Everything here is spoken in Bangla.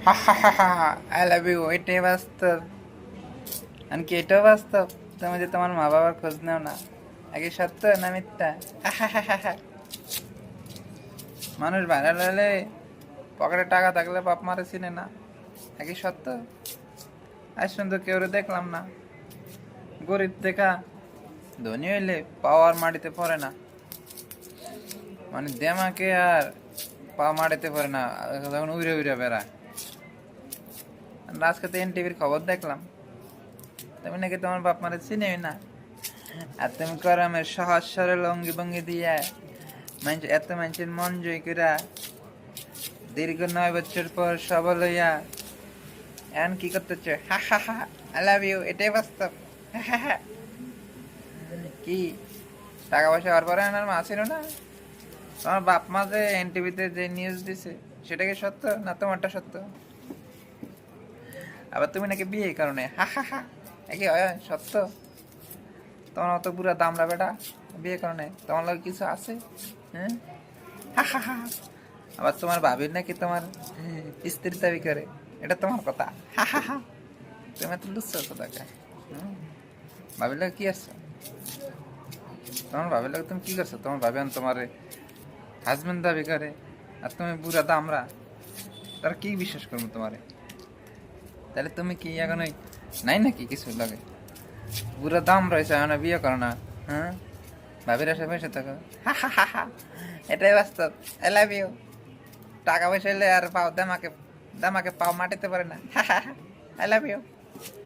আই লাভ ইউ, এটাই বাস্তব। কি এটাও বাস্তব, তুমি যে তোমার মা বাবার খোঁজ নাও না, আগে সত্য না মিথ্যা? মানুষ ভাইরাল হলে পকেটে টাকা থাকলে বাপ মারে চিনে না, আগে সত্য? আজ সুন্দর কেউ দেখলাম না, গরিব দেখা ধনী হইলে পাওয়ার মাটিতে পড়ে না, মানে দেমাকে আর পা মাটিতে পড়ে না, যখন উড়ে উড়ে বেড়ায়। আজকে তো এনটিভির খবর দেখলাম, তুমি নাকি তোমার বাপ মারে চিনেই না, আর তুমি গরমের সহজ সরল অঙ্গি ভঙ্গি দিয়ে এত মানুষের মন জয় করা, দীর্ঘ 9 বছর পর সবল হইয়া এখন কি করতেছ? আই লাভ ইউ, এটাই বাস্তব। কি টাকা পয়সা হওয়ার পরে আমার মা ছিল না? তোমার বাপ মা যে এনটিভিতে যে নিউজ দিছে সেটা কি সত্য না তোমারটা সত্য? আবার তুমি নাকি বিয়ে কারণে একই হয় সত্য? তোমার অত পুরা দামরা বেটা, বিয়ে কারণে তোমার লাগে কিছু আছে? হ্যাঁ, আবার তোমার ভাবির নাকি তোমার স্ত্রী দাবি করে, এটা তোমার কথা? তুমি এত লুচ্ছ তাকে, ভাবির লাগে কি আসছো? তোমার ভাবির লাগে তুমি কি করছো? তোমার ভাবি তোমার হাজবেন্ড দাবি করে, আর তুমি বুড়া দামরা, তারা কি বিশ্বাস করবো তোমারে? তাহলে তুমি কি এখন ওই নাই নাকি কিছু লাগে? বুড়া দাম রয়েছে এখন বিয়ে করো না? হ্যাঁ, ভাবির আসে বসে থাকো। এটাই বাস্তব। I love you. টাকা পয়সা হলে আর পাও দামাকে দামাকে পাও মাটিতে পারে না। I love you.